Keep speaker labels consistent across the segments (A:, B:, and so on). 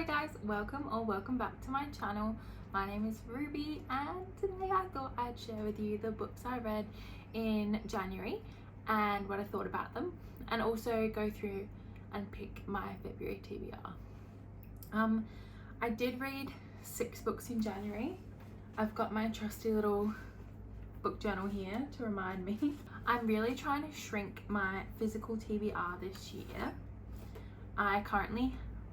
A: Hello guys, welcome back to my channel. My name is Ruby and today I thought I'd share with you the books I read in January and what I thought about them, and also go through and pick my February TBR. I did read 6 books in January. I've got my trusty little book journal here to remind me. I'm really trying to shrink my physical TBR this year.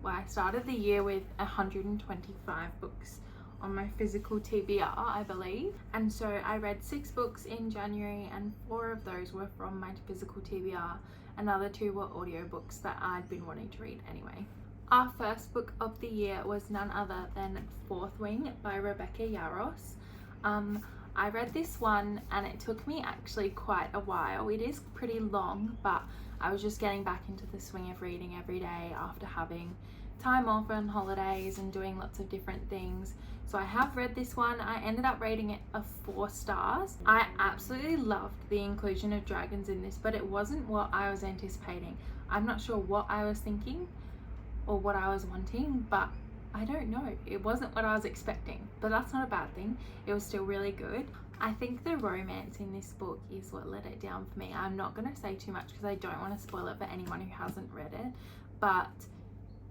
A: I started the year with 125 books on my physical TBR, I believe. And so I read 6 books in January and 4 of those were from my physical TBR. Another 2 were audiobooks that I'd been wanting to read anyway. Our first book of the year was none other than Fourth Wing by Rebecca Yarros. I read this one and it took me actually quite a while. It is pretty long, but I was just getting back into the swing of reading every day after having time off on holidays and doing lots of different things. So I have read this one. I ended up rating it a 4 stars. I absolutely loved the inclusion of dragons in this, but it wasn't what I was anticipating. I'm not sure what I was thinking or what I was wanting, but I don't know. It wasn't what I was expecting, but that's not a bad thing. It was still really good. I think the romance in this book is what let it down for me. I'm not going to say too much because I don't want to spoil it for anyone who hasn't read it, but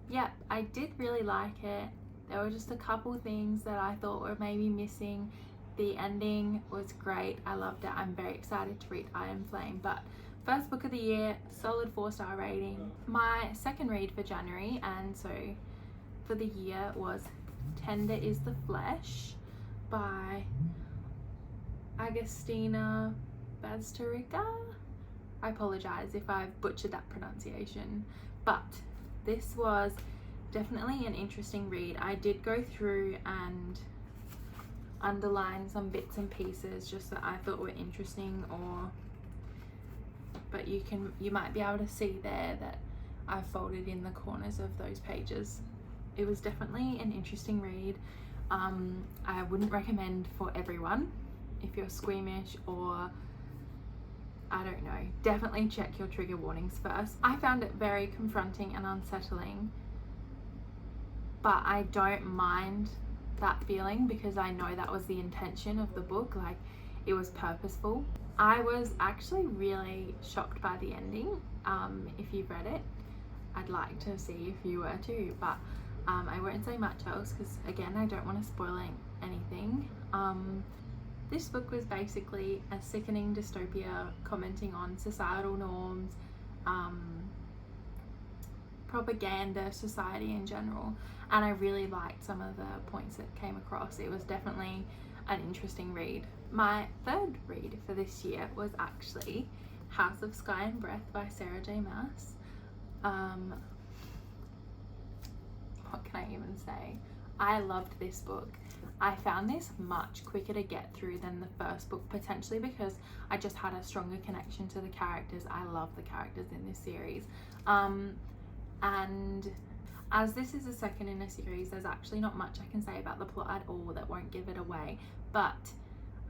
A: yeah, I did really like it. There were just a couple things that I thought were maybe missing. The ending was great. I loved it. I'm very excited to read Iron Flame, but first book of the year, solid 4-star rating. My second read for January, and so for the year, was Tender is the Flesh by Agostina Bazterrica. I apologize if I've butchered that pronunciation, but this was definitely an interesting read. I did go through and underline some bits and pieces just that I thought were interesting, but you might be able to see there that I folded in the corners of those pages. It was definitely an interesting read. I wouldn't recommend for everyone. If you're squeamish or I don't know, definitely check your trigger warnings first. I found it very confronting and unsettling, but I don't mind that feeling because I know that was the intention of the book. Like, it was purposeful. I was actually really shocked by the ending. If you've read it, I'd like to see if you were too, but I won't say much else because again, I don't want to spoil anything. This book was basically a sickening dystopia commenting on societal norms, propaganda, society in general, and I really liked some of the points that came across. It was definitely an interesting read. My third read for this year was actually House of Sky and Breath by Sarah J. Maas. What can I even say? I loved this book. I found this much quicker to get through than the first book, potentially because I just had a stronger connection to the characters. I love the characters in this series. And as this is the second in a series, there's actually not much I can say about the plot at all that won't give it away, but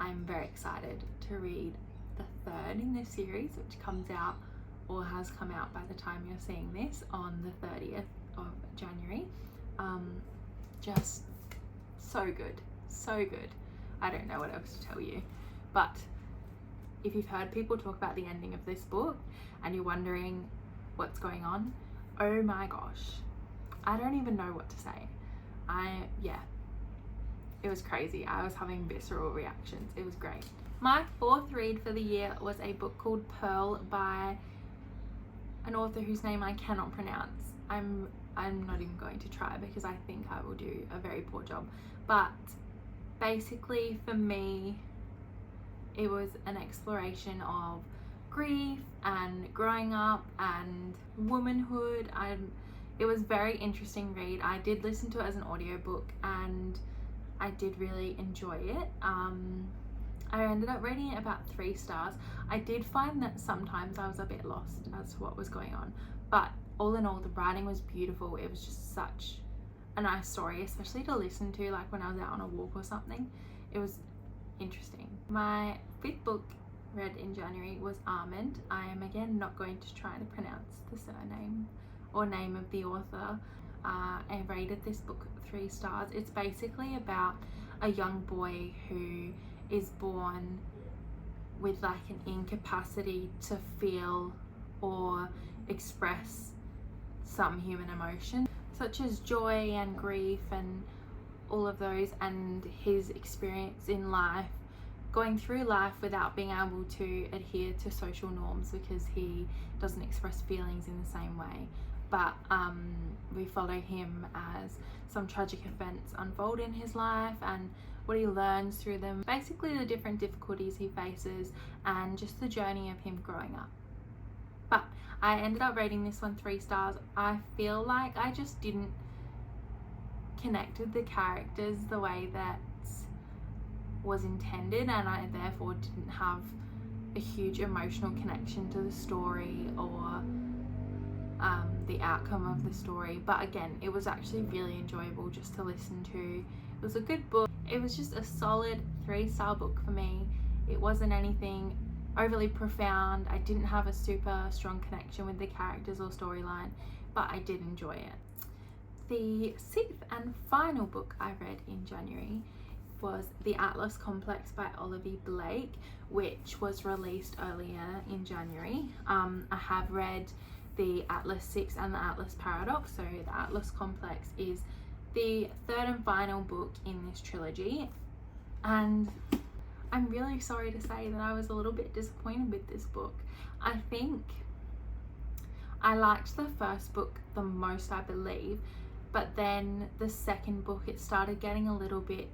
A: I'm very excited to read the third in this series, which comes out or has come out by the time you're seeing this on the 30th of January. Just so good. I don't know what else to tell you, but if you've heard people talk about the ending of this book and you're wondering what's going on, oh my gosh, I don't even know what to say. It was crazy. I was having visceral reactions. It was great. My fourth read for the year was a book called Pearl by an author whose name I cannot pronounce. I'm not even going to try because I think I will do a very poor job. But basically for me, it was an exploration of grief and growing up and womanhood. It was a very interesting read. I did listen to it as an audiobook and I did really enjoy it. I ended up rating it about 3 stars. I did find that sometimes I was a bit lost as to what was going on, but all in all, the writing was beautiful. It was just such a nice story, especially to listen to like when I was out on a walk or something. It was interesting. My 5th book read in January was Almond. I am again not going to try to pronounce the surname or name of the author. I rated this book 3 stars. It's basically about a young boy who is born with like an incapacity to feel or express some human emotion, such as joy and grief and all of those, and his experience in life, going through life without being able to adhere to social norms because he doesn't express feelings in the same way. But we follow him as some tragic events unfold in his life and what he learns through them, basically the different difficulties he faces and just the journey of him growing up. But I ended up rating this one 3 stars. I feel like I just didn't connect with the characters the way that was intended, and I therefore didn't have a huge emotional connection to the story or the outcome of the story. But again, it was actually really enjoyable just to listen to. It was a good book. It was just a solid 3-star book for me. It wasn't anything overly profound. I didn't have a super strong connection with the characters or storyline, but I did enjoy it. The 6th and final book I read in January was The Atlas Complex by Olivia Blake, which was released earlier in January. I have read the Atlas 6 and the Atlas Paradox, so the Atlas Complex is the 3rd and final book in this trilogy, and I'm really sorry to say that I was a little bit disappointed with this book. I think I liked the first book the most, I believe, but then the second book, it started getting a little bit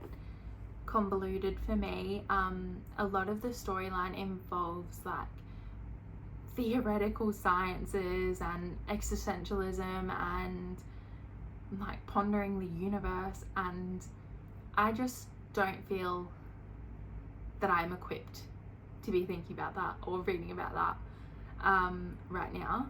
A: convoluted for me. A lot of the storyline involves like theoretical sciences and existentialism and like pondering the universe, and I just don't feel that I'm equipped to be thinking about that or reading about that right now.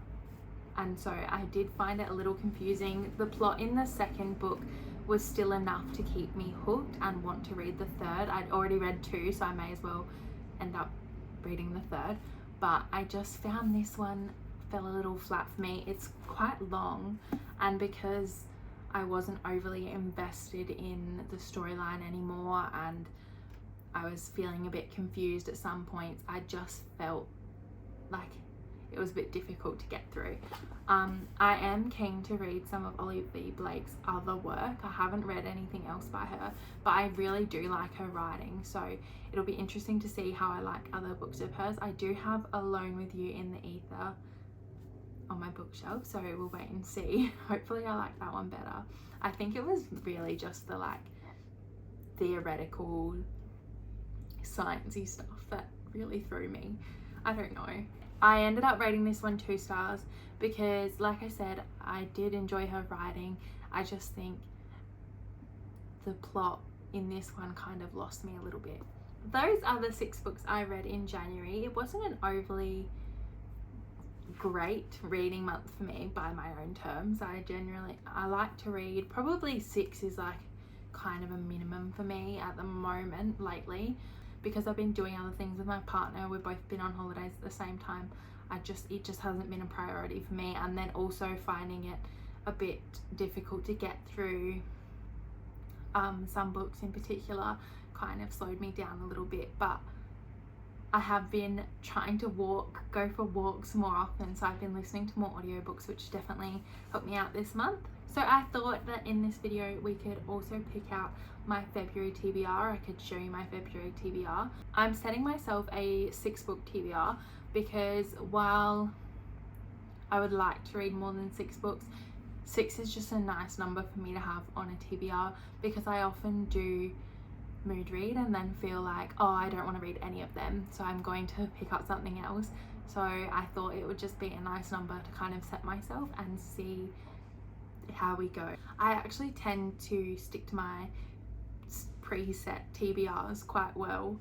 A: And so I did find it a little confusing. The plot in the second book was still enough to keep me hooked and want to read the third. I'd already read 2, so I may as well end up reading the third, but I just found this one fell a little flat for me. It's quite long, and because I wasn't overly invested in the storyline anymore and I was feeling a bit confused at some points, I just felt like it was a bit difficult to get through. I am keen to read some of Olivia Blake's other work. I haven't read anything else by her, but I really do like her writing, so it'll be interesting to see how I like other books of hers. I do have Alone with You in the Ether on my bookshelf, so we'll wait and see. Hopefully I like that one better. I think it was really just the like theoretical sciencey stuff that really threw me. I don't know. I ended up rating this one 2 stars because, like I said, I did enjoy her writing. I just think the plot in this one kind of lost me a little bit. Those are the 6 books I read in January. It wasn't an overly great reading month for me by my own terms. I like to read. Probably 6 is like kind of a minimum for me at the moment lately, because I've been doing other things with my partner. We've both been on holidays at the same time. It just hasn't been a priority for me, and then also finding it a bit difficult to get through some books in particular kind of slowed me down a little bit. But I have been trying to go for walks more often, so I've been listening to more audiobooks, which definitely helped me out this month. So I thought that in this video we could also pick out my February TBR. I could show you my February TBR. I'm setting myself a 6-book TBR because while I would like to read more than 6 books, 6 is just a nice number for me to have on a TBR, because I often do mood read and then feel like, oh, I don't want to read any of them, so I'm going to pick up something else. So I thought it would just be a nice number to kind of set myself and see how we go. I actually tend to stick to my preset TBRs quite well,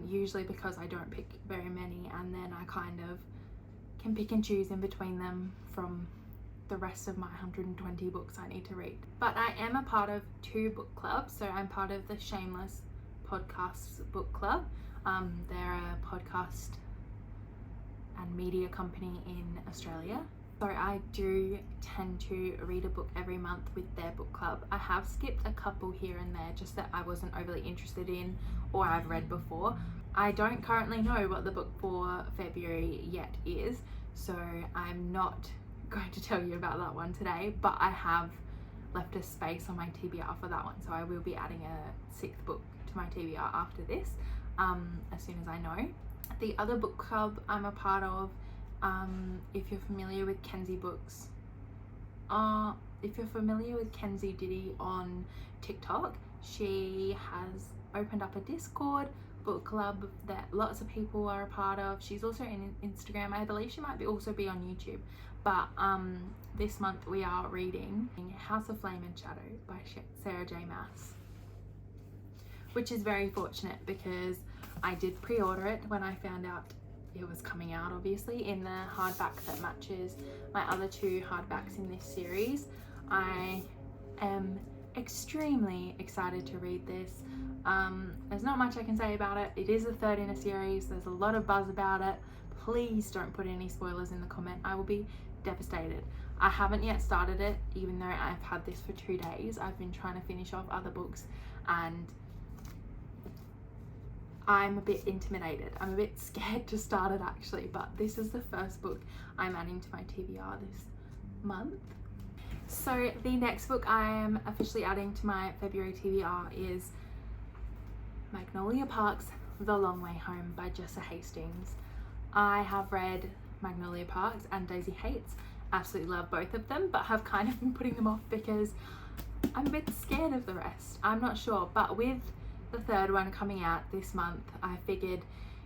A: usually because I don't pick very many, and then I kind of can pick and choose in between them from the rest of my 120 books I need to read. But I am a part of 2 book clubs. So I'm part of the Shameless Podcasts book club. They're a podcast and media company in Australia. So I do tend to read a book every month with their book club. I have skipped a couple here and there just that I wasn't overly interested in or I've read before. I don't currently know what the book for February yet is, so I'm not going to tell you about that one today, but I have left a space on my TBR for that one, so I will be adding a 6th book to my TBR after this, as soon as I know. The other book club I'm a part of, if you're familiar with Kenzie Books, if you're familiar with Kenzie Diddy on TikTok, she has opened up a Discord book club that lots of people are a part of. She's also in Instagram. I believe she might also be on YouTube, but this month we are reading House of Flame and Shadow by Sarah J Maas, which is very fortunate because I did pre-order it when I found out it was coming out, obviously, in the hardback that matches my other 2 hardbacks in this series. I am extremely excited to read this. There's not much I can say about it. It is the 3rd in a series. There's a lot of buzz about it. Please don't put any spoilers in the comment. I will be devastated. I haven't yet started it, even though I've had this for 2 days. I've been trying to finish off other books and I'm a bit intimidated. I'm a bit scared to start it actually, but this is the first book I'm adding to my TBR this month. So the next book I am officially adding to my February TBR is Magnolia Park's The Long Way Home by Jessa Hastings. I have read Magnolia Parks and Daisy Hates. Absolutely love both of them, but have kind of been putting them off because I'm a bit scared of the rest. I'm not sure, but with the 3rd one coming out this month, I figured,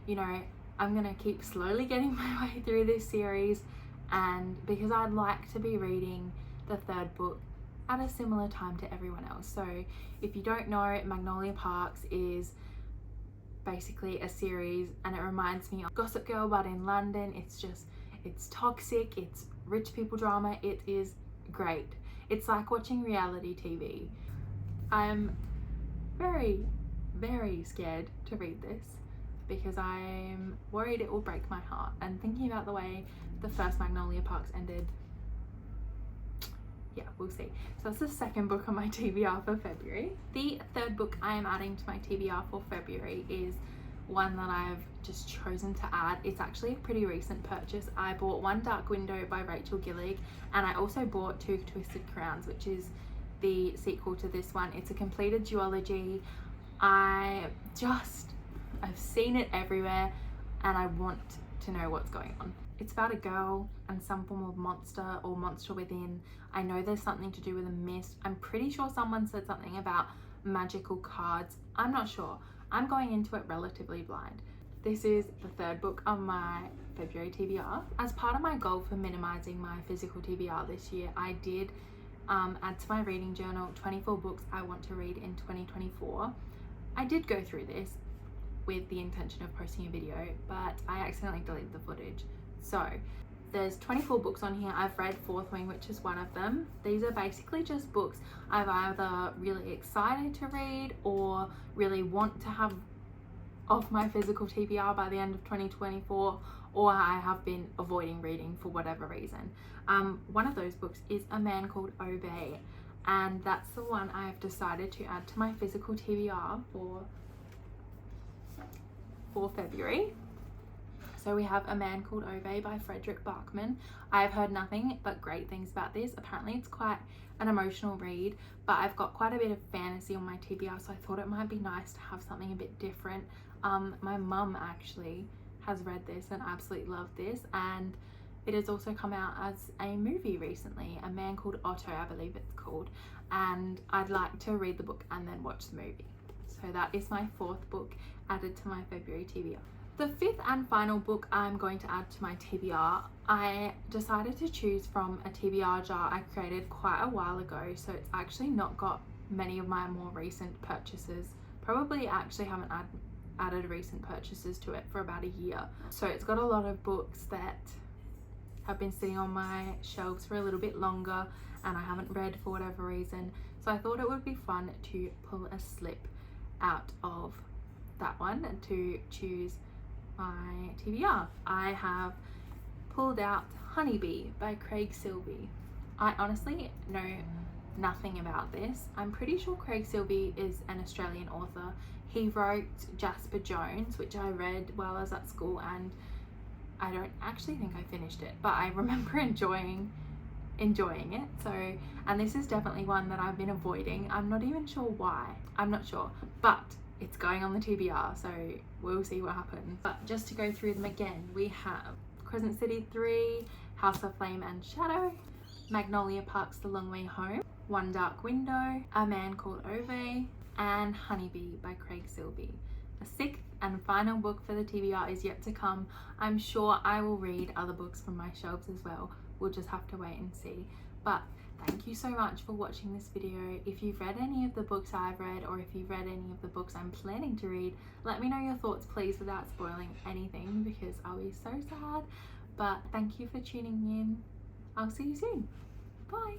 A: you know, I'm gonna keep slowly getting my way through this series, and because I'd like to be reading the 3rd book at a similar time to everyone else. So if you don't know, Magnolia Parks is basically a series and it reminds me of Gossip Girl but in London. It's toxic, it's rich people drama, it is great. It's like watching reality TV. I'm very scared to read this because I'm worried it will break my heart, and thinking about the way the first Magnolia Parks ended, yeah, we'll see. So that's the 2nd book on my TBR for February. The 3rd book I am adding to my TBR for February is one that I've just chosen to add. It's actually a pretty recent purchase. I bought One Dark Window by Rachel Gillig, and I also bought Two Twisted Crowns, which is the sequel to this one. It's a completed duology. I've seen it everywhere and I want to know what's going on. It's about a girl and some form of monster or monster within. I know there's something to do with a mist. I'm pretty sure someone said something about magical cards. I'm not sure. I'm going into it relatively blind. This is the 3rd book on my February TBR. As part of my goal for minimizing my physical TBR this year, I did add to my reading journal 24 books I want to read in 2024. I did go through this with the intention of posting a video, but I accidentally deleted the footage. So there's 24 books on here. I've read Fourth Wing, which is one of them. These are basically just books I've either really excited to read or really want to have off my physical TBR by the end of 2024, or I have been avoiding reading for whatever reason. One of those books is A Man Called Obey, and that's the one I have decided to add to my physical TBR for February. So we have A Man Called Obey by Frederick Bachman. I've heard nothing but great things about this. Apparently it's quite an emotional read, but I've got quite a bit of fantasy on my TBR, so I thought it might be nice to have something a bit different. My mum actually has read this and absolutely loved this, and it has also come out as a movie recently, A Man Called Otto, I believe it's called, and I'd like to read the book and then watch the movie. So that is my 4th book added to my February TBR. The 5th and final book I'm going to add to my TBR, I decided to choose from a TBR jar I created quite a while ago, so it's actually not got many of my more recent purchases. Probably actually haven't added recent purchases to it for about a year. So it's got a lot of books that have been sitting on my shelves for a little bit longer and I haven't read for whatever reason. So I thought it would be fun to pull a slip out of that one and to choose my TBR. I have pulled out Honeybee by Craig Silvey. I honestly know nothing about this. I'm pretty sure Craig Silvey is an Australian author. He wrote Jasper Jones, which I read while I was at school, and I don't actually think I finished it, but I remember enjoying it. So, and this is definitely one that I've been avoiding. I'm not even sure why. I'm not sure, but it's going on the TBR, so we'll see what happens. But just to go through them again, we have Crescent City 3, House of Flame and Shadow, Magnolia Park's The Long Way Home, One Dark Window, A Man Called Ove, and Honeybee by Craig Silvey. The sixth and final book for the TBR is yet to come. I'm sure I will read other books from my shelves as well. We'll just have to wait and see. But thank you so much for watching this video. If you've read any of the books I've read, or if you've read any of the books I'm planning to read, let me know your thoughts please without spoiling anything, because I'll be so sad. But thank you for tuning in. I'll see you soon. Bye.